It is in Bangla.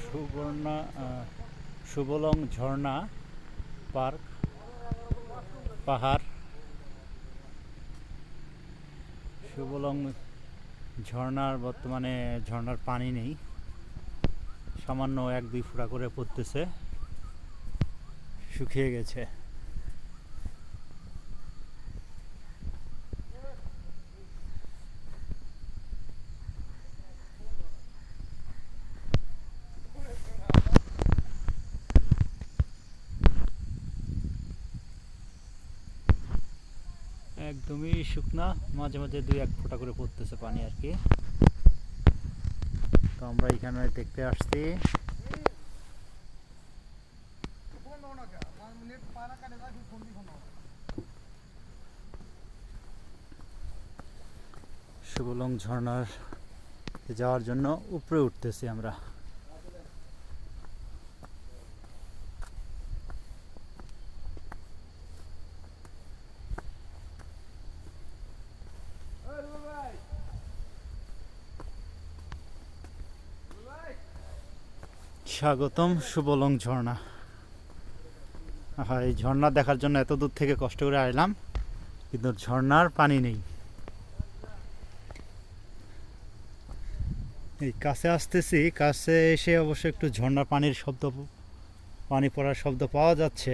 সুবর্ণা সুবলং ঝর্ণা পার্ক পাহাড়। সুবলং ঝর্ণার বর্তমানে ঝর্ণার পানি নেই, সামান্য 1-2 ফোঁটা করে পড়তেছে, শুকিয়ে গেছে। একদমই শুকনা, মাঝে মাঝে 2-1 ফোঁটা করে পড়তেছে পানি আর কি। তো আমরা এখানে দেখতে আসছি। সুবলং ঝর্ণার যাওয়ার জন্য উপরে উঠতেছি আমরা। স্বাগতম সুবলং ঝর্ণা। এই ঝর্ণা দেখার জন্য এত দূর থেকে কষ্ট করে আসলাম, কিন্তু ঝর্ণার পানি নেই। এই কাছে আসতেছি, কাছে এসে অবশ্য একটু ঝর্ণার পানির শব্দ, পানি পড়ার শব্দ পাওয়া যাচ্ছে।